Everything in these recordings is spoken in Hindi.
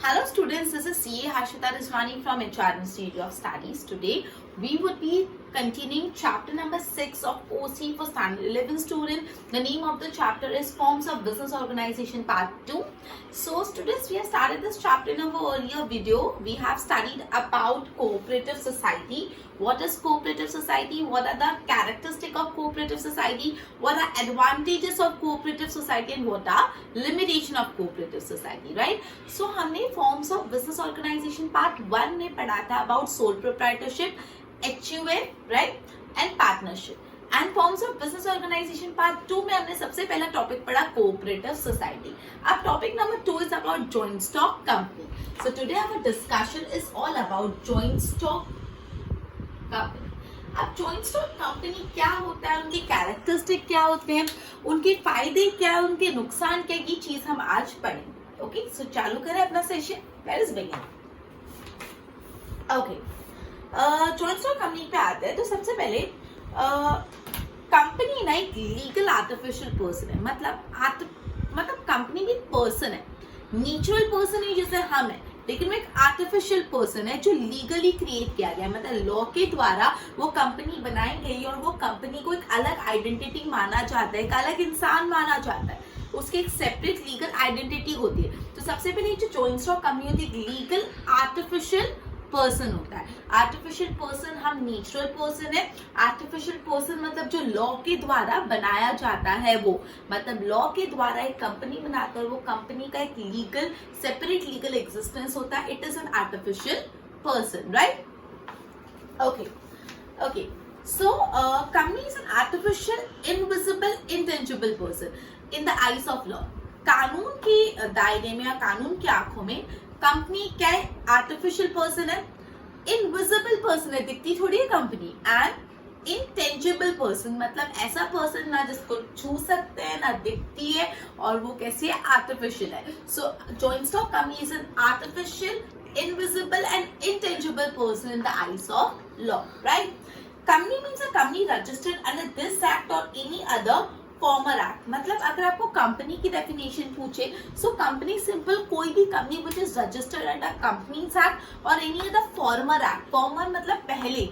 Hello students, this is CA Harshita Rizwani from HR Institute of Studies. Today we would be continuing chapter number 6 of OC for standard 11 student. The name of the chapter is Forms of Business Organization Part 2. So students, we have started this chapter in our earlier video. We have studied about cooperative society. What is cooperative society? What are the characteristics of cooperative society? What are advantages of cooperative society and what are limitation of cooperative society, right? So हमने forms of business organization part 1 में पढ़ा था about sole proprietorship, HUF, right, and partnership. And forms of business organization part 2 में हमने सबसे पहला टॉपिक पढ़ा cooperative society. अब topic number 2 is about joint stock company. So today our discussion is all about joint stock company. अब joint stock company क्या होता है, उनके कैरेक्टरिस्टिक क्या होते हैं, उनके फायदे क्या है, उनके नुकसान क्या, ये चीज हम आज पढ़ेंगे. ओके, सो चालू करें अपना session. Let's begin. Okay, joint stock company पे आते हैं तो सबसे पहले कंपनी ना एक लीगल आर्टिफिशियल पर्सन है. मतलब कंपनी भी पर्सन है, नेचुरल पर्सन है जैसे हम है, लेकिन वो एक आर्टिफिशियल पर्सन है जो लीगली क्रिएट किया गया. मतलब लॉ के द्वारा वो कंपनी बनाई गई और वो कंपनी को एक अलग आइडेंटिटी माना जाता है, एक अलग इंसान माना जाता है, उसकी एक सेपरेट लीगल आइडेंटिटी होती है. तो सबसे पहले जो जॉइंट स्टॉक कंपनी होती है लीगल आर्टिफिशियल पर्सन होता है. आर्टिफिशियल पर्सन हम नेचुरल पर्सन है. आर्टिफिशियल पर्सन मतलब जो लॉ के द्वारा बनाया जाता है, वो मतलब लॉ के द्वारा एक कंपनी बनाता है, वो कंपनी का एक लीगल सेपरेट लीगल एग्जिस्टेंस होता है. It is an artificial person, right? Okay. So, company is an artificial, invisible, intangible person in the eyes of law. कानून के दायरे में या कानून की आंखों में कंपनी क्या है? आर्टिफिशियल पर्सन है, इनविजिबल पर्सन है, दिखती थोड़ी है कंपनी, एंड इंटेंजिबल पर्सन मतलब ऐसा पर्सन ना जिसको छू सकते हैं ना दिखती है, और वो कैसी है? आर्टिफिशियल है. So joint stock company is an artificial, invisible and intangible person in the eyes of law, right? Company means a company registered under this act or any other former act. मतलब अगर आपको कंपनी की डेफिनेशन पूछे, सो कंपनी सिंपल कोई भी company which is registered under Companies Act और any other former act. Farmer मतलब पहले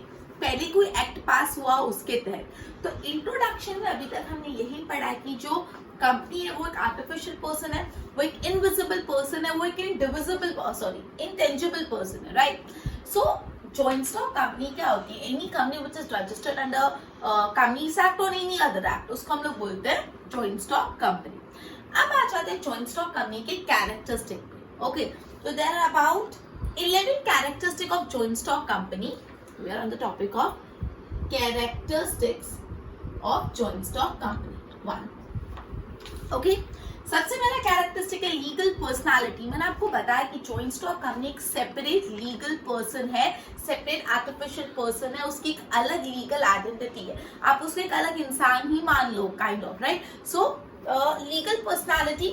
कोई एक्ट पास हुआ उसके तहत. तो इंट्रोडक्शन में अभी तक हमने यही पढ़ा कि जो कंपनी है वो एक आर्टिफिशियल पर्सन है, वो एक इनविजिबल पर्सन है, वो एक इंटेंजिबल पर्सन है, राइट? सो जॉइंट स्टॉक कंपनी क्या होती है? Any company which is registered under companies act और एनी अदर एक्ट, उसको हम लोग बोलते हैं जॉइंट स्टॉक कंपनी. अब आ जाते हैं जॉइंट स्टॉक कंपनी के कैरेक्टरिस्टिक. ओके, तो there are about 11 characteristic of joint stock company. We are on the topic of characteristics of joint stock company. 1. Okay, सबसे पहला कैरेक्टरिस्टिक है लीगल पर्सनालिटी. मैंने आपको बताया कि जॉइंट स्टॉक कंपनी एक सेपरेट लीगल पर्सन है, सेपरेट आर्टिफिशियल पर्सन है, उसकी एक अलग लीगल आइडेंटिटी है, आप उसको एक अलग इंसान ही मान लो, kind of, right? So legal personality,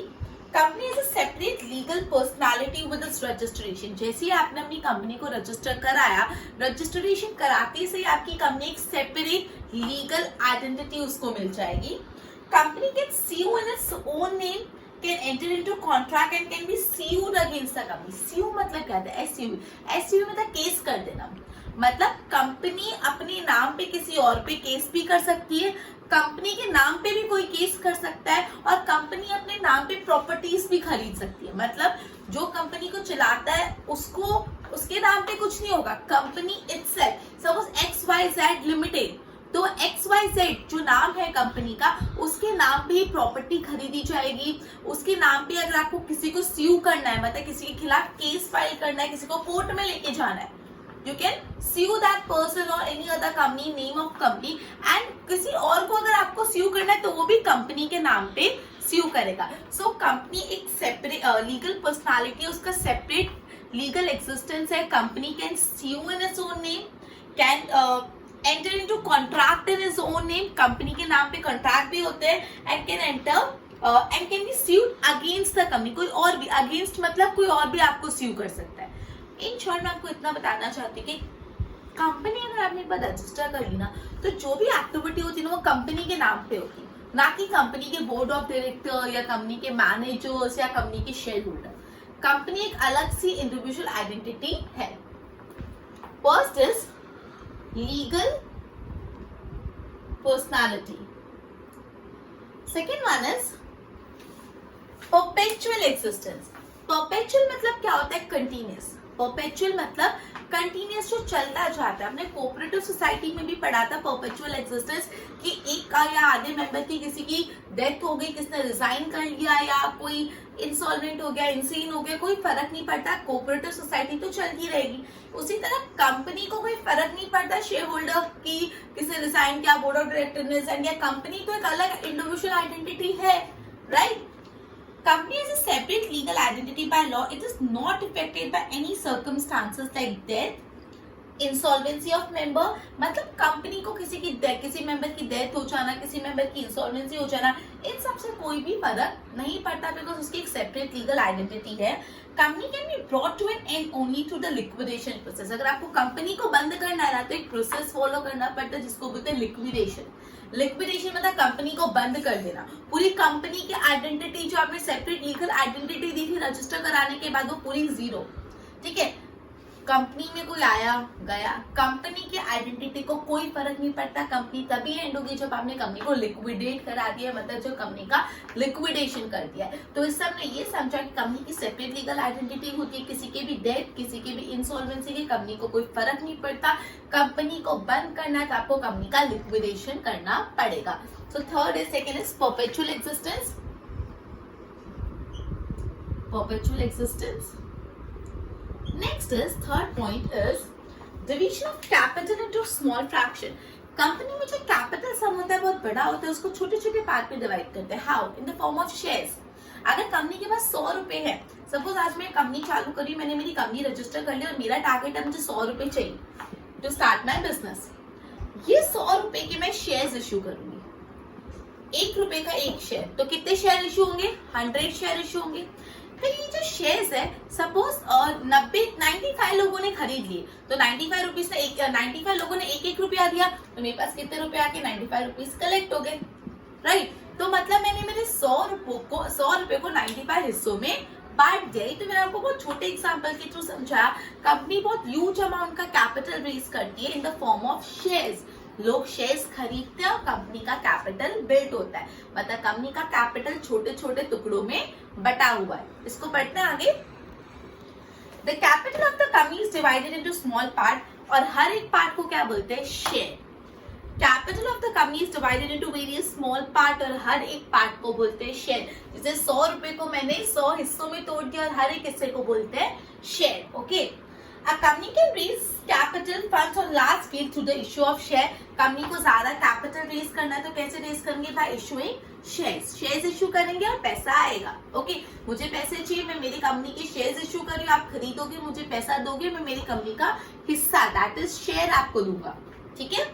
company is a separate legal personality with its registration. जैसे ही आपने अपनी कंपनी को रजिस्टर कराया, रजिस्ट्रेशन कराते से आपकी कंपनी एक सेपरेट लीगल आइडेंटिटी उसको मिल जाएगी. Company can sue in its own name, can enter into contract and can be sued against the company. Sue मतलब क्या है? SUE मतलब केस कर देना. मतलब कंपनी अपने नाम पे किसी और पे केस भी कर सकती है, कंपनी के नाम पे भी कोई केस कर सकता है, और कंपनी अपने नाम पे प्रॉपर्टीज भी खरीद सकती है. मतलब जो कंपनी को चलाता है उसको उसके नाम पे कुछ नहीं होगा. Company itself, suppose XYZ limited, तो XYZ जो नाम है कंपनी का, उसके नाम पे ही प्रॉपर्टी खरीदी जाएगी. उसके नाम पे अगर आपको किसी को स्यू करना है, मतलब किसी के खिलाफ केस फाइल करना है, किसी को कोर्ट में लेके जाना है, you can sue that person और any other company, name of company. And किसी और को अगर आपको स्यू करना है तो वो भी कंपनी के नाम पे स्यू करेगा. सो कंपनी एक सेपरेट लीगल पर्सनालिटी, उसका सेपरेट लीगल एक्सिस्टेंस है. Company can sue in its own name, can enter into contract in his own name, company के नाम पे कॉन्ट्रैक्ट भी होते हैं, and can enter and can be sued against the company. कोई और भी against मतलब कोई और भी आपको sue कर सकता है. इन शॉर्ट मैं आपको इतना बताना चाहती हूँ कि कंपनी अगर आपने एक बार रजिस्टर कर ली ना, तो जो भी एक्टिविटी होती है ना वो कंपनी के नाम पे होती है, ना कि कंपनी के बोर्ड ऑफ डायरेक्टर या कंपनी के मैनेजर्स या कंपनी के शेयर होल्डर. कंपनी एक अलग सी इंडिविजुअल आइडेंटिटी है. First is legal personality. Second one is perpetual existence. Perpetual मतलब क्या होता है? कंटिन्यूस. परपेचुअल मतलब कंटिन्यूस जो चलता जाता है. हमने कोऑपरेटिव सोसाइटी में भी पढ़ा था परपेचुअल एग्जिस्टेंस कि एक का या आधे मेंबर की किसी की डेथ हो गई, किसने रिजाइन कर लिया या कोई इंसॉल्वेंट हो गया, इंसीन हो गया, कोई फर्क नहीं पड़ता, कोऑपरेटिव सोसाइटी तो चलती रहेगी. उसी तरह कंपनी को कोई फर्क नहीं पड़ता शेयर होल्डर की किसी रिजाइन किया, बोर्ड ऑफ डायरेक्टर ने रिजाइन किया, कंपनी तो एक अलग इंडिविजुअल आइडेंटिटी है, right? Company is a separate legal identity by law. It is not affected by any circumstances like death, insolvency of member. मतलब कंपनी को किसी मेंबर की डेथ हो जाना, किसी मेंबर की इंसॉल्वेंसी हो जाना, इन सब से कोई भी फर्क नहीं पड़ता बिकॉज उसकी एक सेपरेट लीगल आइडेंटिटी है. Company can be brought to an end only through the liquidation process. अगर आपको कंपनी को बंद करना है ना तो एक प्रोसेस फॉलो करना पड़ता है जिसको बोलते हैं लिक्विडेशन. लिक्विडेशन मतलब कंपनी को बंद कर देना. पूरी कंपनी की आइडेंटिटी जो आपने सेपरेट लीगल आइडेंटिटी दी थी रजिस्टर कराने के बाद वो पूरी जीरो. ठीक है, कंपनी में कोई आया गया, कंपनी की आइडेंटिटी को कोई फर्क नहीं पड़ता. कंपनी तभी एंड होगी जब आपने कंपनी को लिक्विडेट करा दिया, मतलब जो कंपनी का लिक्विडेशन कर दिया है. तो इस सब ने ये समझा कि कंपनी की सेपरेट लीगल आइडेंटिटी होती है. किसी के भी डेथ, किसी के भी इंसॉल्वेंसी की कंपनी को कोई फर्क नहीं पड़ता. कंपनी को बंद करना है तो आपको कंपनी का लिक्विडेशन करना पड़ेगा. So third is, second is perpetual existence. Perpetual existence. Next is third point is division of capital into small fraction. Company में जो कैपिटल सम होता है बहुत बड़ा होता है, उसको छोटे छोटे पार्ट में डिवाइड करते हैं. How? In the form of shares. अगर कंपनी के पास 100 रुपए है, सपोज आज मैं कंपनी चालू करी, मैंने मेरी कंपनी रजिस्टर कर ली और मेरा टारगेट है मुझे 100 रुपए चाहिए टू स्टार्ट माई बिजनेस. ये 100 रुपए के मैं शेयर्स इश्यू करूंगी. 1 रुपए का एक शेयर, तो कितने शेयर इश्यू होंगे? 100 शेयर इश्यू होंगे. तो ये जो शेयर्स है, सपोज 95 लोगों ने खरीद लिए, तो 95 रुपीज से 95 लोगों ने एक रुपया दिया, तो मेरे पास कितने रुपए आके 95 रुपीज कलेक्ट हो गए, राइट? तो मतलब मैंने मेरे 100 रुपए को 95 हिस्सों में बांट दिया. तो मैंने आपको बहुत छोटे एग्जांपल के थ्रू समझाया. कंपनी बहुत ह्यूज अमाउंट का कैपिटल रेज करती है in the form of shares. लोग शेयर्स खरीदते हैं और कंपनी का कैपिटल बिल्ड होता है. मतलब कंपनी का कैपिटल छोटे छोटे टुकड़ों में बटा हुआ है. इसको पढ़ते हैं आगे. The capital of the company is divided into small part, और हर एक पार्ट को क्या बोलते हैं? Share. Capital of the company is divided into various small part, और हर एक पार्ट को बोलते हैं शेयर. जैसे 100 रुपए को मैंने 100 हिस्सों में तोड़ दिया और हर एक हिस्से को बोलते हैं share. Okay. A company can raise capital funds on large scale through the issue of share. Company को ज्यादा कैपिटल रेज करना है तो कैसे रेज करेंगे? Bye issuing shares. Shares issue करेंगे और पैसा आएगा. ओके, मुझे पैसे चाहिए, मैं मेरी कंपनी के शेयर्स इशू कर रही हूँ, आप खरीदोगे, मुझे पैसा दोगे, मैं मेरी कंपनी का हिस्सा, दैट इज शेयर, आपको दूंगा. ठीक है.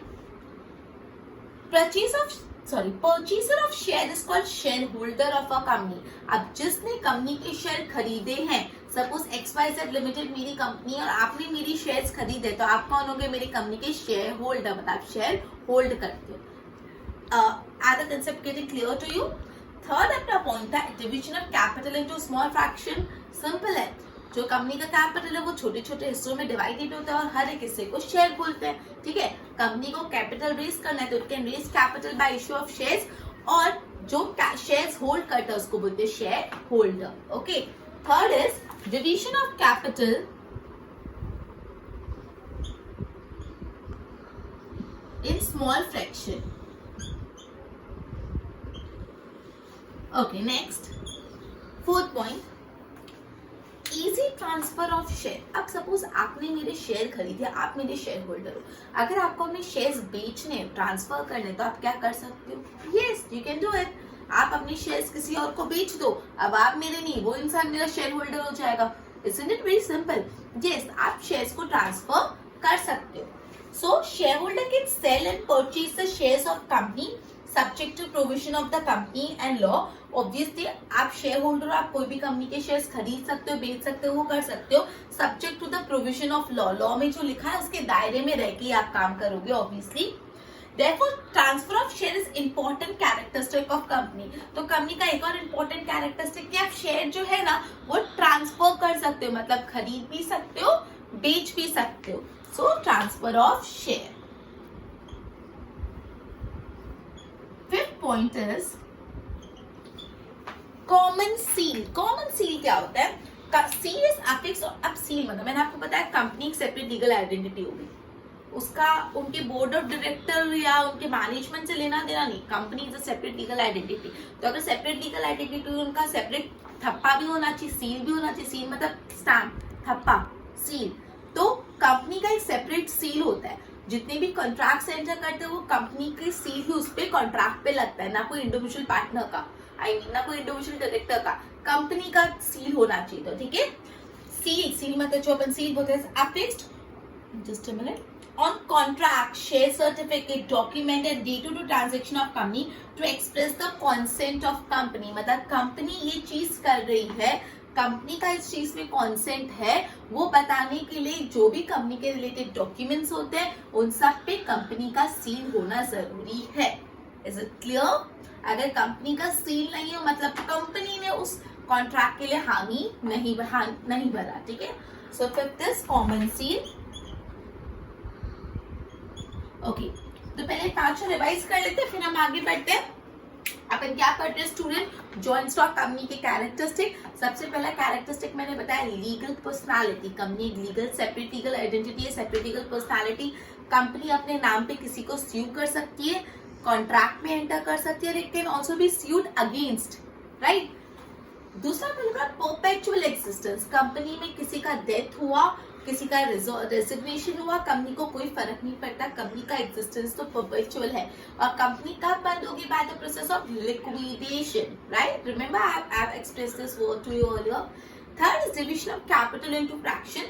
Purchaser of share is called share holder of a company. अब जिसने कंपनी के शेयर खरीदे हैं, सपोज XYZ लिमिटेड मेरी कंपनी और आपने मेरी शेयर्स खरीदे, तो आप कौन होंगे? मेरी कंपनी के शेयर होल्डर, मतलब आप शेयर होल्ड करते हो. Are the concept getting clear to you? Third अपना पॉइंट था division of capital into small fraction. Simple है, जो कंपनी का कैपिटल है वो छोटे छोटे हिस्सों में डिवाइडेड होता है और हर एक हिस्से को शेयर बोलते हैं. ठीक है. कंपनी को कैपिटल रेज करना है तो it can raise capital by issue of shares, और जो शेयर्स होल्ड करता है उसको बोलते हैं share holder. Okay. Third is division of capital in small fraction. Okay, next. Fourth point, easy transfer of share. अब सपोज आपने मेरे शेयर खरीदे, आप मेरे शेयर होल्डर हो. अगर आपको अपने शेयर्स बेचने, ट्रांसफर करने, तो आप क्या कर सकते हो? Yes, you can do it. आप अपने शेयर्स किसी और को बेच दो. अब आप मेरे नहीं, वो इंसान मेरा शेयर होल्डर हो जाएगा. Isn't it very simple? Yes, आप शेयर्स को ट्रांसफर कर सकते हो. So shareholder can sell and purchase the shares of company subject to provision of the company and law. Obviously आप शेयर होल्डर, आप कोई भी कंपनी के शेयर्स खरीद सकते हो, बेच सकते हो, वो कर सकते हो subject to the provision of law. Law में जो लिखा है उसके दायरे में रह के आप काम करोगे. Obviously Therefore, transfer of share is important characteristic of company. तो कंपनी का एक और important characteristic कि आप शेयर जो है ना वो ट्रांसफर कर सकते हो, मतलब खरीद भी सकते हो, बेच भी सकते हो. So transfer of share. Fifth point is common seal. Common seal क्या होता है? Seal is affix. अब सील मतलब मैंने आपको बताया कंपनी एक सेपरेट लीगल आइडेंटिटी होगी, उसका उनके बोर्ड ऑफ डायरेक्टर या उनके मैनेजमेंट से लेना देना नहीं. Company is a separate legal identity. तो अगर सेपरेट लीगल आइडेंटिटी उनका सेपरेट थप्पा भी होना चाहिए, सील भी होना चाहिए. सील मतलब स्टैम्प, थप्पा, सील. तो कंपनी का एक सेपरेट सील होता है. जितने भी कॉन्ट्रैक्ट एंटर करते हैं वो कंपनी के सील भी उस पर कॉन्ट्रैक्ट पे लगता है, ना कोई इंडिविजुअल पार्टनर का, ना कोई इंडिविजुअल डायरेक्टर का, कंपनी का सील होना चाहिए. तो ठीक है, सील मतलब जो अपन सील बोलते हैं affixed. Just a minute. On contract, share certificate, document and day-to-day transaction of company to express the consent of company. मतलब कंपनी ये चीज कर रही है, कंपनी का इस चीज में कॉन्सेंट है, वो बताने के लिए जो भी कंपनी के रिलेटेड डॉक्यूमेंट्स होते हैं उन सब पे कंपनी का सील होना जरूरी है. Is it clear? अगर कंपनी का सील नहीं है मतलब कंपनी ने उस कॉन्ट्रैक्ट के लिए हामी नहीं भरा. ठीक है. So fifth is common seal. Okay, तो पहले पांचों रिवाइज कर लेते हैं, फिर हम आगे बढ़ते हैं. अपन क्या पढ़ते हैं स्टूडेंट? जॉइंट स्टॉक कंपनी के कैरेक्टरिस्टिक. सबसे पहला कैरेक्टरिस्टिक मैंने बताया legal personality. Company legal separate legal identity है, सेपरेट लीगल पर्सनालिटी. कंपनी अपने नाम पे किसी को स्यू कर सकती है, कॉन्ट्रैक्ट में एंटर कर सकती है, it can also be sued against, right. दूसरा परपेचुअल एक्सिस्टेंस. कंपनी में किसी का डेथ हुआ, किसी का रेजिग्नेशन हुआ, कंपनी को कोई फर्क नहीं पड़ता, कंपनी का एग्जिस्टेंस तो परपेचुअल है. और कंपनी कब बंद होगी? By the process of liquidation, right. Remember I have expressed this word to you earlier. Third is division of capital into fraction.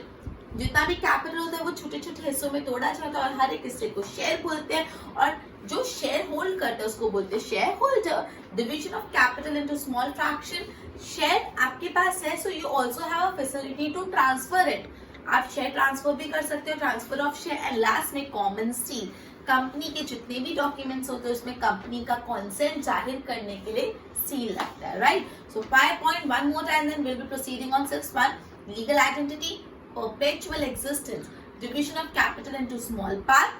जितना भी कैपिटल होता है वो छोटे छोटे हिस्सों में तोड़ा जाता है और हर एक हिस्से को शेयर बोलते हैं, और जो शेयर होल्ड करता है उसको बोलते हैं share holder. Division of capital into small fraction. Share आपके पास है, so you also have a facility to transfer it. आप शेयर ट्रांसफर भी कर सकते हो, transfer of share. And last में कॉमन सील. कंपनी के जितने भी डॉक्यूमेंट्स होते हैं उसमें कंपनी का कॉन्सेंट जाहिर करने के लिए सील लगता है, right. So 5 point, one more time, then we'll be proceeding on 6th one. Legal identity, perpetual existence, division of capital into small part,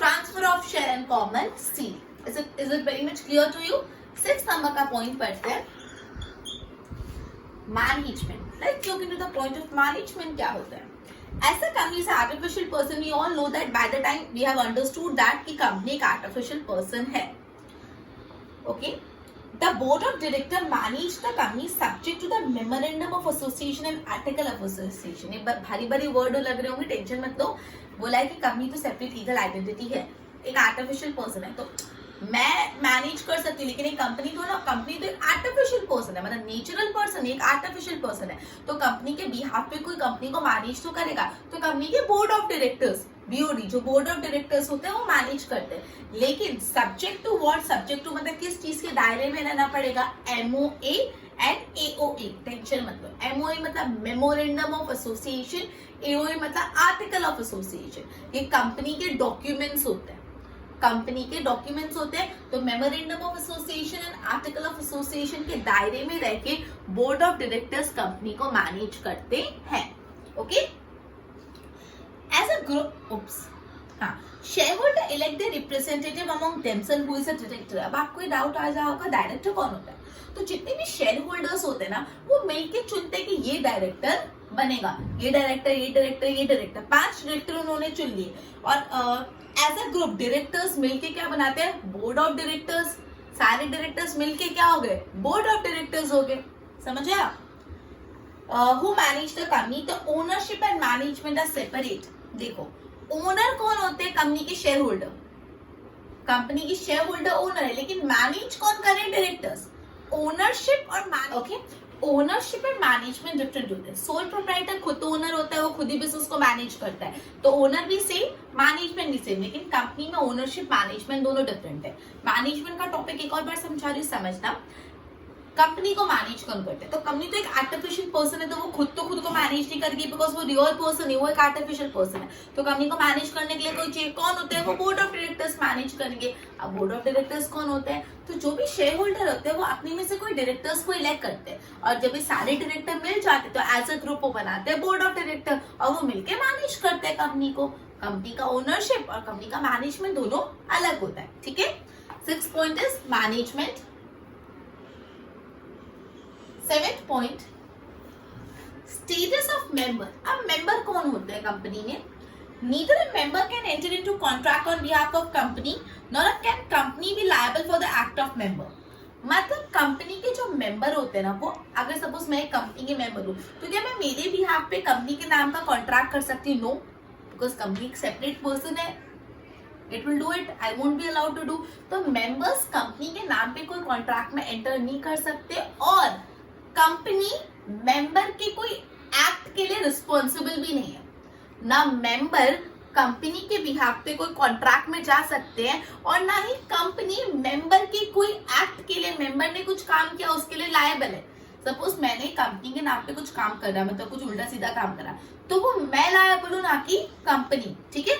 transfer of share and common seal. Is it very much clear to you? 6th number का point पढ़ते हैं. Management. Let's look into the point of management. क्या होता है? As a company is an artificial person, we all know that by the time we have understood that कि company एक artificial person है. Okay? The board of director manage the company subject to the memorandum of association and article of association. ये भारी भारी वर्ड लग रहे होंगे, टेंशन मत लो. बोला है कि कंपनी तो सेपरेट लीगल आइडेंटिटी है, एक आर्टिफिशियल पर्सन है, तो मैं मैनेज कर सकती हूँ, लेकिन एक कंपनी तो ना, कंपनी तो एक आर्टिफिशियल पर्सन है, मतलब नेचुरल पर्सन एक आर्टिफिशियल पर्सन है. तो कंपनी के बिहाफ पे कोई कंपनी को मैनेज तो करेगा. तो कंपनी के बोर्ड ऑफ डायरेक्टर्स, बीओडी, जो बोर्ड ऑफ डायरेक्टर्स होते हैं वो मैनेज करते हैं. लेकिन subject to what? Subject to मतलब किस चीज के दायरे में रहना पड़ेगा? MOA and AOA. टेंशन मत लो. एमओए मतलब मेमोरेंडम ऑफ एसोसिएशन, एओए मतलब आर्टिकल ऑफ एसोसिएशन. ये कंपनी के डॉक्यूमेंट्स होते हैं, कंपनी के डॉक्यूमेंट्स होते हैं. तो memorandum of association and article of association के दायरे में रह के बोर्ड ऑफ डायरेक्टर्स कंपनी को मैनेज करते हैं. Okay. As a group, oops, हाँ, share holder elect the representative among themselves who is a director. अब आपको डाउट आ जाए होगा डायरेक्टर कौन होता है? तो जितने भी शेयर होल्डर्स होते हैं ना वो मिलके चुनते हैं कि ये डायरेक्टर बनेगा, ये डायरेक्टर, ये डायरेक्टर, ये डायरेक्टर. 5 डायरेक्टर उन्होंने चुन लिए और एज अ ग्रुप डायरेक्टर्स मिलके क्या बनाते हैं? Board of directors. सारे डायरेक्टर्स मिलके क्या हो गए? बोर्ड ऑफ डायरेक्टर्स हो गए. समझ आया? Who manage the company. The ownership and management are separate. देखो, ओनर कौन होते हैं? कंपनी के शेयर होल्डर. कंपनी की शेयर होल्डर ओनर है, लेकिन मैनेज कौन करे? डायरेक्टर्स. ओनरशिप और okay, ownership and management different होते हैं. सोल प्रोप्राइटर खुद तो ओनर होता है, वो खुद ही बिजनेस को मैनेज करता है, तो ओनर भी सेम, मैनेजमेंट भी सेम. लेकिन कंपनी में ओनरशिप मैनेजमेंट दोनों डिफरेंट है. मैनेजमेंट का टॉपिक एक और बार समझा रही हूँ, समझना. कंपनी को मैनेज कौन करते हैं? तो कंपनी तो एक आर्टिफिशियल पर्सन है, तो वो खुद को मैनेज नहीं करेगी, बिकॉज वो रियल पर्सन है, वो एक आर्टिफिशियल पर्सन है। तो कंपनी को मैनेज करने के लिए कोई चाहिए, कौन होते हैं? वो बोर्ड ऑफ डायरेक्टर्स मैनेज करेंगे। अब बोर्ड ऑफ डायरेक्टर्स कौन होते हैं? तो जो भी शेयर होल्डर होते हैं वो अपने में से कोई डायरेक्टर्स को इलेक्ट करते हैं, और जब ये सारे डायरेक्टर मिल जाते हैं तो एज अ ग्रुप वो बनाते हैं बोर्ड ऑफ डायरेक्टर, और वो मिलके मैनेज करते हैं कंपनी को। कंपनी का ओनरशिप और कंपनी का मैनेजमेंट दोनों अलग होता है, ठीक है। 6th point is management. 7th point status of member. अब मेंबर कौन होते हैं कंपनी में? Neither a member can enter into contract on behalf of company, nor can company be liable for the act of member. मतलब कंपनी के जो मेंबर होते हैं ना, वो अगर सपोज मैं एक कंपनी के मेंबर हूँ, तो क्या मैं मेरे बिहाफ पे कंपनी के नाम का कॉन्ट्रैक्ट कर सकती हूँ? नो, बिकॉज कंपनी एक सेपरेट पर्सन है, it will do it, I won't be allowed to do. तो मेंबर्स कंपनी के नाम पे कोई कॉन्ट्रैक्ट में एंटर नहीं कर सकते, और कंपनी मेंबर के कोई एक्ट के लिए रिस्पॉन्सिबल भी नहीं है। ना मेंबर कंपनी के बिहाफ पे कोई कॉन्ट्रैक्ट में जा सकते हैं, और ना ही कंपनी मेंबर के कोई एक्ट के लिए, मेंबर ने कुछ काम किया उसके लिए लायबल है। सपोज मैंने कंपनी के नाम पे कुछ काम करा, मतलब कुछ उल्टा सीधा काम करा, तो वो मैं लायबल हूं, ना कि कंपनी, ठीक है।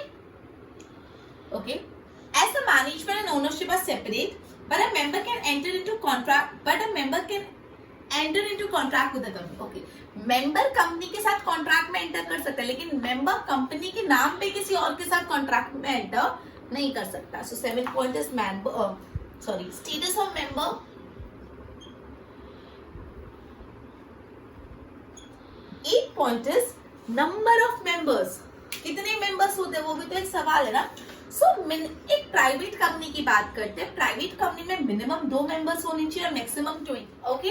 Okay, as the management and ownership are separate, but a member can enter into contract, enter into contract with the company. Okay, member company के साथ कॉन्ट्रैक्ट में एंटर कर सकता है, लेकिन मेंबर कंपनी के नाम पे किसी और के साथ कॉन्ट्रैक्ट में एंटर नहीं कर सकता। सो 7th point is status of member. 8th point is number of members. कितने मेंबर्स होते हैं, वो भी तो एक सवाल है ना। एक प्राइवेट कंपनी की बात करते हैं। प्राइवेट कंपनी में मिनिमम 2 मेंबर्स होने चाहिए और मैक्सिमम 20। ओके,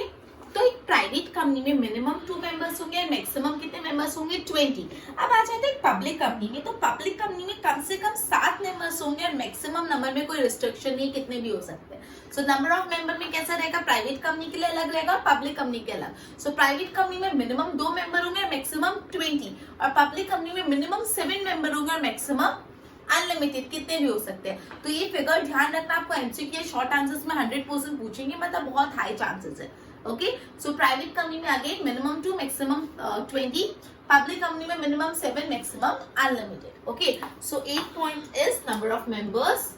तो एक प्राइवेट कंपनी में मिनिमम 2 मेंबर्स होंगे, मैक्सिमम कितने मेंबर्स होंगे? 20। अब आ जाते हैं पब्लिक कंपनी में। तो पब्लिक कंपनी में कम से कम 7 मेंबर्स होंगे, और मैक्सिमम नंबर में कोई रिस्ट्रिक्शन नहीं, कितने भी हो सकते हैं। सो नंबर ऑफ मेंबर में कैसा रहेगा? प्राइवेट कंपनी के लिए अलग रहेगा, पब्लिक कंपनी के अलग। सो प्राइवेट कंपनी में मिनिमम 2 मेंबर होंगे, मैक्सिमम 20, और पब्लिक कंपनी में मिनिमम 7 मेंबर होंगे और मैक्सिमम अनलिमिटेड, कितने भी हो सकते हैं। तो ये फिगर ध्यान रखना, आपको एमसीक्यू शॉर्ट आंसर्स में 100% पूछेंगे, मतलब बहुत हाई चांसेस है। ओके, सो प्राइवेट कंपनी में again minimum 2, maximum 20, public company में minimum 7, maximum unlimited. Okay, so 8th point is number of members.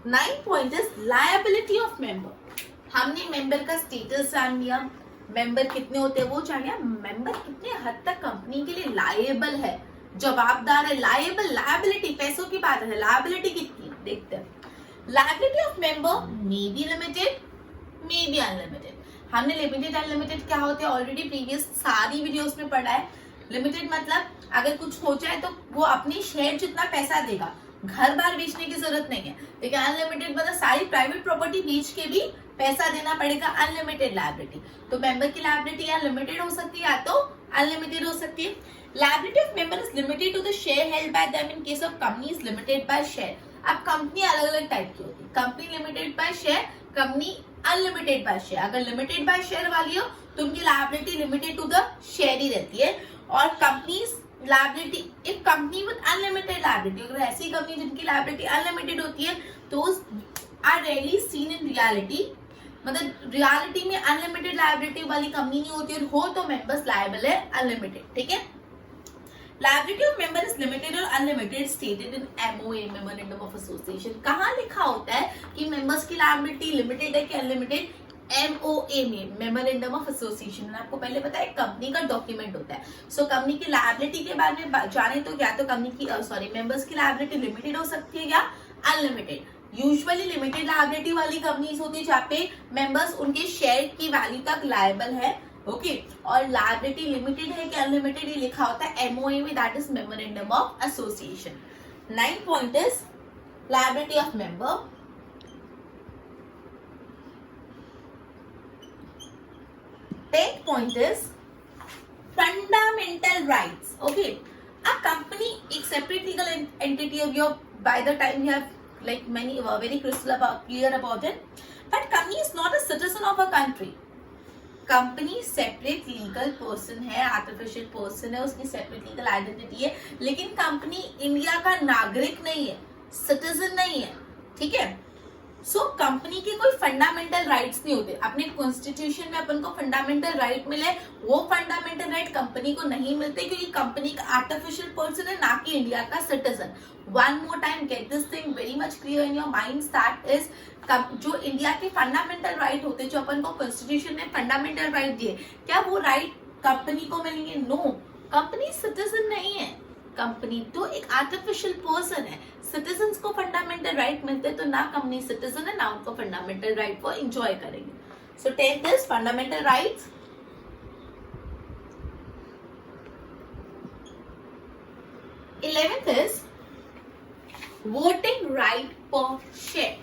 9th point is liability of member. हमने मेंबर का स्टेटस जान लिया, मेंबर कितने होते हैं वो जान लिया, मेंबर कितने हद तक कंपनी के लिए लायबल है, जवाबदार है। लायबिलिटी पैसों की बात है, लायबिलिटी कितनी है देखते हैं। Liability of member may be limited, may be unlimited. हमने लिमिटेड अनलिमिटेड क्या होते हैं ऑलरेडी प्रीवियस सारी वीडियोस में पढ़ा है। लिमिटेड मतलब अगर कुछ हो जाए तो वो अपनी शेयर जितना पैसा देगा, घर बार बेचने की जरूरत नहीं है। लेकिन अनलिमिटेड मतलब सारी प्राइवेट प्रॉपर्टी बेच के भी पैसा देना पड़ेगा, अनलिमिटेड लायबिलिटी। तो मेंबर की लायबिलिटी या लिमिटेड हो सकती है या तो अनलिमिटेड हो सकती है। Liability of member is limited to the share held by them in case of company is limited by share. अब कंपनी अलग अलग टाइप की होती है, company limited by share, company unlimited by share. अगर लिमिटेड बाय शेयर वाली हो तो उनकी liability limited to the share ही रहती है, और companies liability if company with unlimited liability, अगर ऐसी कंपनी जिनकी लायबिलिटी अनलिमिटेड होती है तो are rarely seen in reality. मतलब रियलिटी में अनलिमिटेड लायबिलिटी वाली कंपनी नहीं होती, और हो तो मेंबर्स लायबल है अनलिमिटेड, ठीक है। Liability of member is limited और unlimited stated in MOA, memorandum of association. कहाँ लिखा होता है कि मेंबर्स की लायबिलिटी लिमिटेड है कि अनलिमिटेड? एमओए में, मेमोरेंडम ऑफ एसोसिएशन। आपको पहले पता है कंपनी का डॉक्यूमेंट होता है। सो कंपनी की लायबिलिटी के बारे में जाने तो क्या तो कंपनी की मेंबर्स की लायबिलिटी लिमिटेड हो सकती है या अनलिमिटेड। यूजुअली लिमिटेड लायबिलिटी वाली कंपनीज होती है जहाँ पे मेंबर्स उनके शेयर की वैल्यू तक लायबल है, ओके। और लायबिलिटी लिमिटेड है कि अनलिमिटेड ये लिखा होता है एमओए में, that is memorandum of association. 9th point is liability of member. 10th point is fundamental rights. Okay, a company is separate legal entity of your by the time you have like many very clear about it, but company is not a citizen of a country. Company separate legal person है, आर्टिफिशियल पर्सन है, उसकी सेपरेट लीगल आइडेंटिटी है, लेकिन कंपनी इंडिया का नागरिक नहीं है, सिटीजन नहीं है, ठीक है। सो कंपनी के कोई फंडामेंटल राइट्स नहीं होते। अपने कॉन्स्टिट्यूशन में अपन को फंडामेंटल राइट मिले, वो फंडामेंटल राइट कंपनी को नहीं मिलते क्योंकि कंपनी का आर्टिफिशियल पर्सन है, ना कि इंडिया का citizen. One more time get this thing very much clear in your mind, that is जो इंडिया के फंडामेंटल राइट होते, जो अपन को कॉन्स्टिट्यूशन ने फंडामेंटल राइट दिए, क्या वो राइट कंपनी को मिलेंगे? नो, कंपनी सिटीजन नहीं है, कंपनी तो एक आर्टिफिशियल पर्सन है। सिटीजन्स को फंडामेंटल राइट मिलते तो ना कंपनी सिटीजन है, ना उनको फंडामेंटल राइट को एंजॉय करेंगे। So take this fundamental rights. 11th is voting right per share.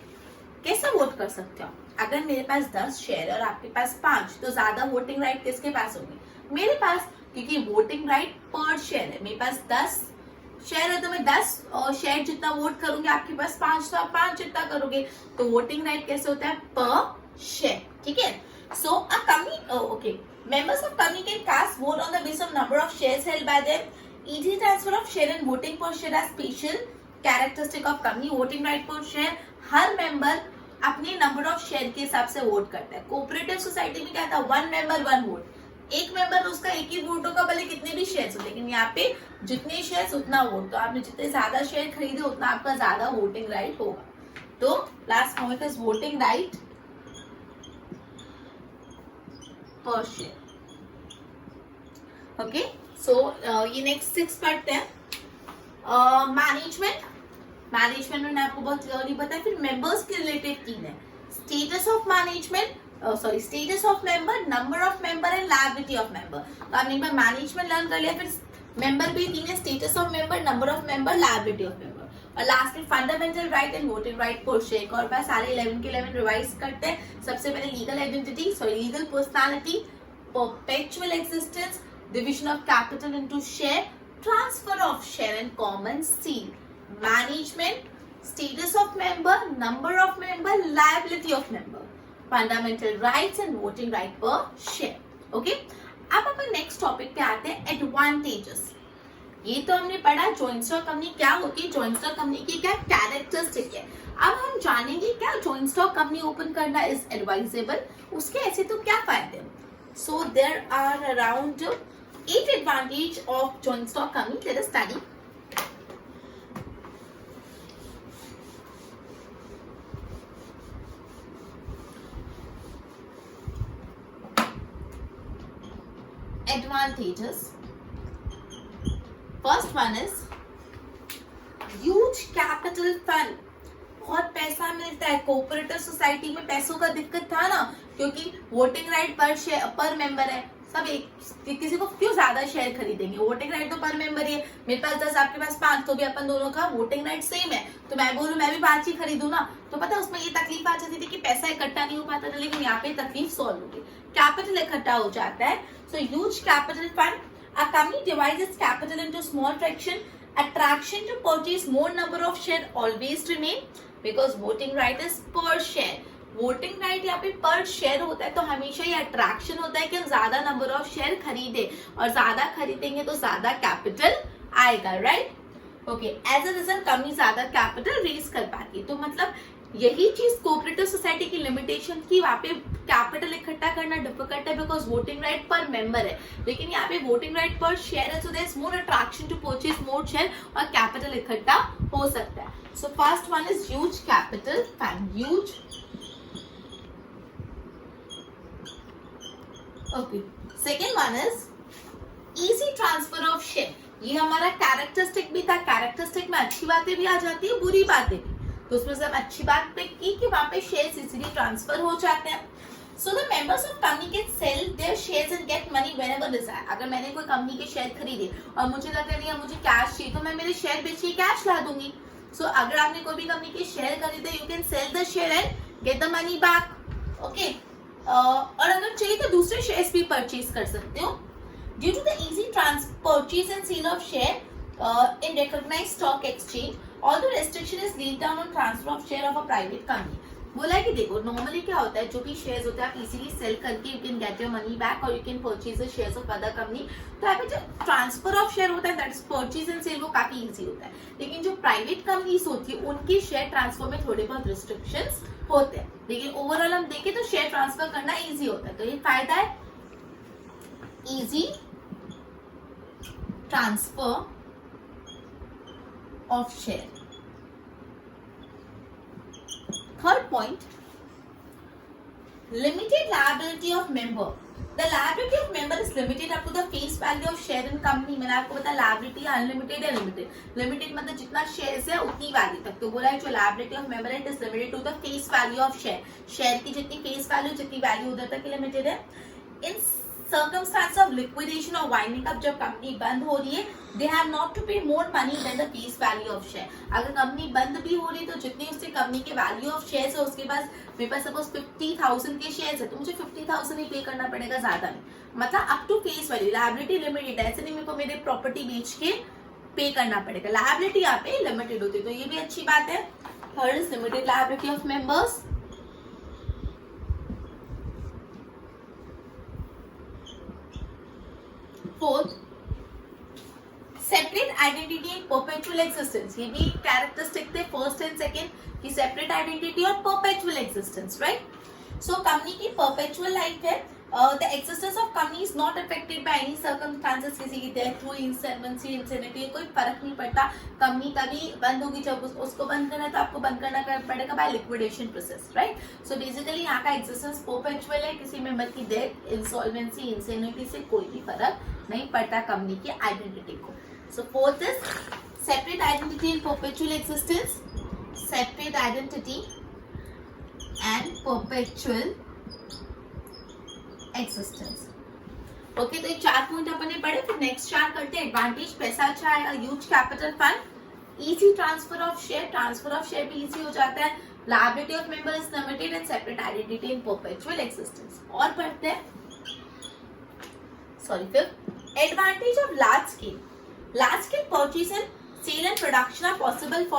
कैसे वोट कर सकते हो? अगर मेरे पास 10 शेयर और आपके पास 5, तो ज्यादा वोटिंग राइट किसके पास होगी? मेरे पास, क्योंकि वोटिंग राइट पर शेयर है। मेरे पास 10 शेयर है तो मैं 10 शेयर जितना वोट करूंगी, आपके पास 5 तो आप 5 जितना करोगे। तो वोटिंग राइट कैसे होता है? पर शेयर, ठीक है। So a company, okay, members of company can cast vote on the basis of number of shares held by them. Easy transfer of share and voting per share are special characteristic of company. Voting right per share, हर मेंबर अपने नंबर ऑफ शेयर के हिसाब से वोट करता है। कोऑपरेटिव सोसाइटी में क्या था? 1 मेंबर 1 वोट, एक मेंबर उसका एक ही वोट होगा, भले कितने भी शेयर्स हो, लेकिन यहाँ पे जितने शेयर्स उतना वोट। तो आपने जितने ज्यादा शेयर खरीदे उतना आपका ज्यादा वोटिंग राइट होगा। तो last point is voting right per share. Okay, सो ये नेक्स्ट 6 पढ़ते हैं। मैनेजमेंट, मैनेजमेंट में आपको बहुत क्लियरली पता है। फिर मेंबर्स के रिलेटेड 3 है। Status of management, status of member, number of member and liability of member. तो आपने एक बार मैनेजमेंट लर्न कर लिया, फिर मेंबर भी 3 है, status of member, number of member, liability of member, और लास्ट में fundamental right and voting right per share. और बार सारे 11 के 11 रिवाइज करते हैं। सबसे पहले legal identity, sorry legal personality, perpetual existence, division of capital into share, transfer of share and common seal, management, status of member, number of member, liability of member, fundamental rights and voting right per share. Okay, अब अपन नेक्स्ट टॉपिक पे आते हैं, एडवांटेजेस। ये तो हमने पढ़ा जॉइंट स्टॉक कंपनी क्या होती है, जॉइंट स्टॉक कंपनी की क्या कैरेक्टरिस्टिक है। अब हम जानेंगे क्या जॉइंट स्टॉक कंपनी ओपन करना इज एडवाइजेबल, उसके ऐसे तो क्या फायदे हैं। So there are around 8 advantage of joint stock company. Let us study. Advantages. First one is huge capital fund. बहुत पैसा मिलता है। कोऑपरेटिव सोसाइटी में पैसों का दिक्कत था ना, क्योंकि वोटिंग राइट पर शेयर पर मेंबर है, सब एक, किसी को क्यों ज्यादा शेयर खरीदेंगे? वोटिंग राइट तो पर मेंबर ही है। मेरे पास 10, आपके पास 5, तो भी अपन दोनों का वोटिंग राइट सेम है। तो मैं बोलूं मैं भी 5 ही खरीदू ना, तो पता है उसमें ये तकलीफ आ जाती थी कि पैसा इकट्ठा नहीं हो पाता था, लेकिन यहाँ पे तकलीफ सॉल्व होगी, कैपिटल इकट्ठा हो जाता है। So huge capital fund, a company divides it's capital into small fraction, attraction to purchase more number of share always remain because voting right is per share. Voting right यहाँ पे पर शेयर होता है, तो हमेशा ये अट्रैक्शन होता है कि हम ज्यादा नंबर ऑफ शेयर खरीदे, और ज्यादा खरीदेंगे तो ज्यादा कैपिटल आएगा, right. Okay, as a result company ज्यादा कैपिटल रेज कर पाती है। तो मतलब यही चीज कोऑपरेटिव सोसाइटी की लिमिटेशन की, वहाँ पे कैपिटल इकट्ठा करना डिफिकल्ट है because voting right per member है, लेकिन यहाँ पे वोटिंग राइट पर शेयर है, so there is more attraction to purchase more share और कैपिटल इकट्ठा हो सकता है। So first one is huge capital fund, huge. Okay, second one is easy transfer of share. ये हमारा कैरेक्टरिस्टिक भी था, कैरेक्टरिस्टिक में अच्छी बातें भी आ जाती है, बुरी बातें भी, तो उसमें से हम अच्छी बात पे की कि वहां पे शेयर्स इजीली ट्रांसफर हो जाते हैं। So the members of company can sell their shares and get money whenever desire. अगर मैंने कोई कंपनी के शेयर खरीदे और मुझे लग रहा है मुझे कैश चाहिए, तो मैं मेरे शेयर बेच के कैश ला दूंगी। सो अगर आपने कोई भी कंपनी के शेयर खरीदे, you can sell the share and get the money back. Okay, और अगर चाहिए तो दूसरे शेयर्स भी परचेज कर सकते हो। Due to the easy purchase and sale of share in recognized stock exchange, although restriction is laid down on transfer of share of a private company. बोला है कि देखो नॉर्मली क्या होता है, जो भी शेयर्स होते हैं आप इजीली सेल करके you can get your money back और you can purchase the shares of other company. तो यहाँ पे जो ट्रांसफर ऑफ शेयर होता है that is purchase and sell, वो काफी इजी होता है। लेकिन जो प्राइवेट कंपनीज होती है उनके शेयर ट्रांसफर में थोड़े बहुत रिस्ट्रिक्शंस होते हैं, लेकिन ओवरऑल हम देखें तो शेयर ट्रांसफर करना इजी होता है। तो ये फायदा है, easy transfer of share. Third point, limited liability of member. The liability of member is limited up to the face value of share in company. मैंने आपको बताया liability अनलिमिटेड है, लिमिटेड। लिमिटेड मतलब जितना शेयर्स है उतनी वैल्यू तक। तो बोला है जो liability of member है, it is limited to the face value of share. Share की जितनी face value, जितनी वैल्यू उधर तक लिमिटेड है। In circumstance of liquidation or winding up, जब कंपनी बंद हो रही है, they have not to pay more money than the face value of share. अगर कंपनी बंद भी हो रही है तो जितनी उससे कंपनी के वैल्यू ऑफ शेयर्स है, उसके पास मेरे पास सपोज 50,000 के शेयर्स है तो मुझे 50,000 ही पे करना पड़ेगा, ज्यादा नहीं। मतलब up to face value, liability limited है, ऐसे नहीं मेरे को मेरे प्रॉपर्टी बेच के पे करना पड़ेगा। लायबिलिटी यहाँ पे लिमिटेड होती है, तो ये भी अच्छी बात है। Third is limited liability of members. Fourth, separate identity and perpetual existence. ये भी कैरेक्टरिस्टिक थे फर्स्ट एंड सेकंड की, सेपरेट आइडेंटिटी और perpetual existence, right. So company की परपेचुअल लाइफ है, the existence of company is not affected by any circumstances, किसी की डेथ हुई, इंसॉल्वेंसी, इंसेनिटी, कोई फर्क नहीं पड़ता। कंपनी कभी बंद होगी, जब उसको बंद करना है तो आपको बंद करना पड़ेगा by liquidation process, right. So basically यहाँ का एक्सिस्टेंस परपेचुअल है, किसी मेंबर की डेथ, इंसॉल्वेंसी, इंसेनिटी से कोई भी फर्क नहीं पड़ता कंपनी की आइडेंटिटी को। So fourth is separate identity and perpetual existence. Separate identity and perpetual existence. Okay, तो ये 4 पॉइंट अपन ने पढ़े। फिर नेक्स्ट 4 करते हैं। एडवांटेज, पैसा अच्छा आएगा, huge capital fund, easy transfer of share, transfer of share भी इजी हो जाता है, liability of member is limited and separate identity and perpetual existence. और पढ़ते हैं, सॉरी, फिर advantage of large scale. Large scale purchase and sale and production are possible for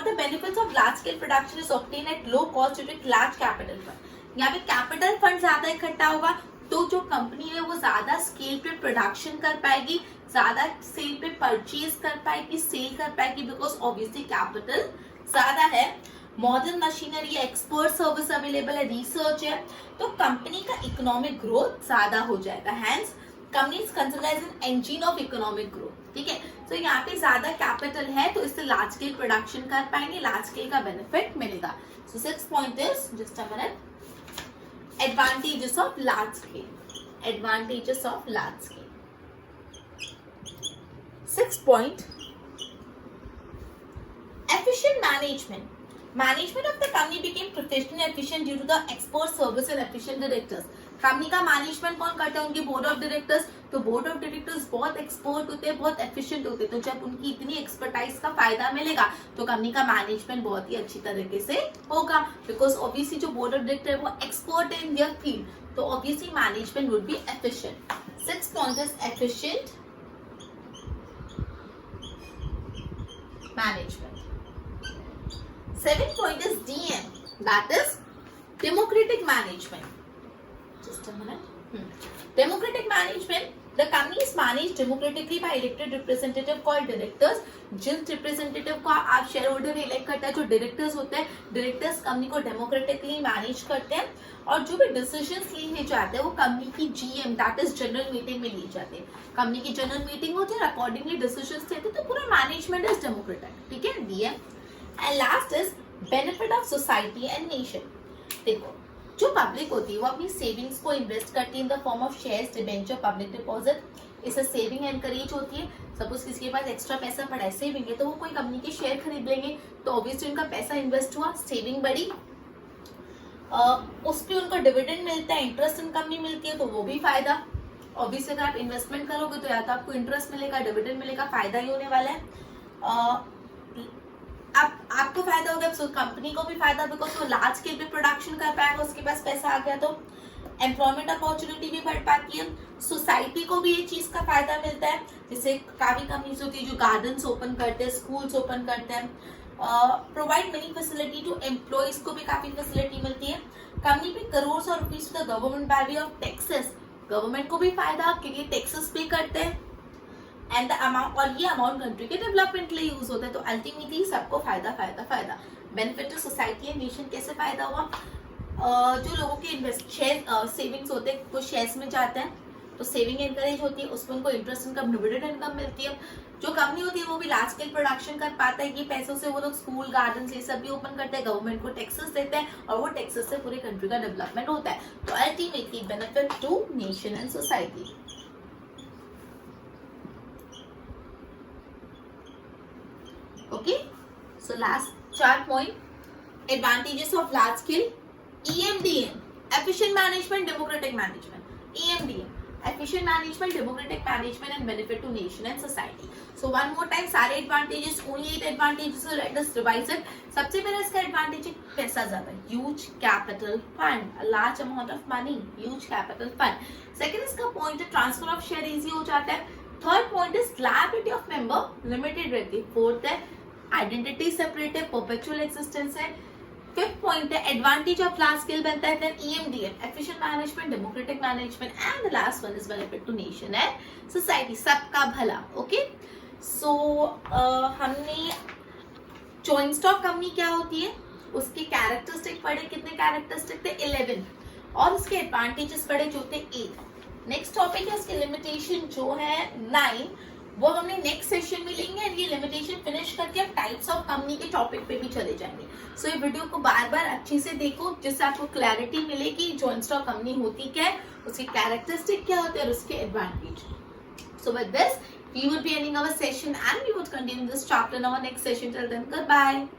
the benefits of large scale production is obtained at low cost due to large capital fund. यहाँ पे कैपिटल फंड ज्यादा इकट्ठा होगा तो जो कंपनी है वो ज्यादा स्केल पे प्रोडक्शन कर पाएगी, ज्यादा सेल पे परचेज कर पाएगी, सेल कर पाएगी, बिकॉज ऑब्वियसली कैपिटल ज्यादा है। Modern machinery, expert service available है, रिसर्च है, तो कंपनी का इकोनॉमिक ग्रोथ ज्यादा हो जाएगा। Hence company is considered as an engine of economic growth, ठीक है। तो यहाँ पे ज्यादा कैपिटल है तो इससे लार्ज स्केल प्रोडक्शन कर पाएंगे, लार्ज स्केल का बेनिफिट मिलेगा। सो 6 point is, just a minute, advantages of large scale. Advantages of large scale. 6 point, efficient management. Management of the company became professional and efficient due to the expert service and efficient directors. Company का मैनेजमेंट कौन करता है? उनके बोर्ड ऑफ डायरेक्टर्स। तो बोर्ड ऑफ डायरेक्टर्स बहुत एक्सपर्ट होते हैं, बहुत एफिशिएंट होते हैं, तो जब उनकी इतनी एक्सपर्टाइज का फायदा मिलेगा तो कंपनी का मैनेजमेंट बहुत ही अच्छी तरीके से होगा, बिकॉज ऑब्वियसली जो बोर्ड ऑफ डायरेक्टर है वो एक्सपर्ट है इन देयर फील्ड, तो obviously management would be efficient. 6 point is efficient management. 7 point is DM, that is democratic management. Just a minute. Democratic management, the company is managed democratically by elected representative called directors. Jin representative को आप शेयर होल्डर इलेक्ट करता है, जो डायरेक्टर्स होते हैं, डायरेक्टर्स कंपनी को डेमोक्रेटिकली मैनेज करते हैं, और जो भी डिसीजंस लिए जाते हैं वो कंपनी की GM, that is general meeting में लिए जाते हैं। कंपनी की जनरल मीटिंग होती है, अकॉर्डिंगली डिसीजंस लेते हैं, तो पूरा मैनेजमेंट इज डेमोक्रेटिक, ठीक है, DM। And last is benefit of society and nation. देखो, जो पब्लिक होती है वो अपनी सेविंग्स को इन्वेस्ट करती है in the form of shares, debenture, public deposit, इससे सेविंग एनकरेज होती है। सपोज किसी के पास एक्स्ट्रा पैसा पड़ा है, सेविंग है, तो वो कोई कंपनी के शेयर खरीद लेंगे, तो ऑब्वियसली उनका पैसा इन्वेस्ट हुआ, सेविंग बढ़ी, उस पर उनको डिविडेंड मिलता है, इंटरेस्ट इनकम नहीं मिलती है, तो वो भी फायदा। ऑब्वियसली अगर आप इन्वेस्टमेंट करोगे तो या तो आपको इंटरेस्ट मिलेगा, डिविडेंड मिलेगा, फायदा ही होने वाला है। अब आपको फायदा होगा, तो कंपनी को भी फायदा, बिकॉज वो लार्ज स्केल पे प्रोडक्शन कर पाएगा, उसके पास पैसा आ गया, तो एम्प्लॉयमेंट अपॉर्चुनिटी भी बढ़ पाती है। सोसाइटी को भी ये चीज का फायदा मिलता है, जैसे काफी कंपनीज होती है जो गार्डन्स ओपन करते हैं, स्कूल्स ओपन करते हैं, provide money facility to employees को भी काफी फैसिलिटी मिलती है। कंपनी पे करोड़ और rupees to the government by way of taxes, government को भी फायदा क्योंकि टैक्सेस पे करते हैं, एंड द अमाउंट, और ये अमाउंट कंट्री के डेवलपमेंट के लिए यूज होता है, तो अल्टीमेटली सबको फायदा फायदा फायदा। Benefit to society and nation कैसे फायदा हुआ? जो लोगों के शेयर सेविंग्स होते हैं वो शेयर्स में जाते हैं तो सेविंग एनकरेज होती है, उसमें उनको इंटरेस्ट इनकम डिविडेंड इनकम मिलती है। जो कंपनी होती है वो भी लार्ज स्केल प्रोडक्शन कर पाता है, ये पैसों से वो लोग स्कूल गार्डन ये सब भी ओपन करते हैं, गवर्नमेंट को टैक्सेस देते हैं और वो टैक्सेस से पूरे कंट्री का डेवलपमेंट होता है। तो ultimately benefit to nation and society. Okay, so last 4 point advantages of large scale EMDM, efficient management, democratic management. EMDM, efficient management, democratic management and benefit to nation and society. So one more time, सारे advantages, only 8 advantages, so let us revise it. सबसे पहला इसका advantage है पैसा ज्यादा, huge capital fund, a large amount of money, huge capital fund. Second इसका point है transfer of share easy हो जाता है. Third point is liability of member limited रहती है. Fourth है identity separate है, perpetual existence है. फिफ्थ पॉइंट है एडवांटेज ऑफ लार्ज स्केल बनता है then EMDM, efficient management, democratic management and the last one is benefit to nation and society, सबका भला। ओके, सो हमने जॉइंट स्टॉक कंपनी क्या होती है उसके कैरेक्टरिस्टिक पढ़े, कितने कैरेक्टरिस्टिक थे 11 और उसके एडवांटेजेस पढ़े जो थे 8। नेक्स्ट टॉपिक है उसके लिमिटेशन जो है 9, वो हमने नेक्स्ट सेशन में लेंगे एंड ये लिमिटेशन फिनिश करके हम टाइप्स ऑफ कंपनी के टॉपिक पे भी चले जाएंगे। सो ये वीडियो को बार बार अच्छे से देखो जिससे आपको क्लैरिटी मिले कि जॉइंट स्टॉक कंपनी होती क्या है, उसके कैरेक्टरिस्टिक क्या होते हैं और उसके advantage. So with this we would be ending our session and we would continue this chapter in our next session. Till then, goodbye.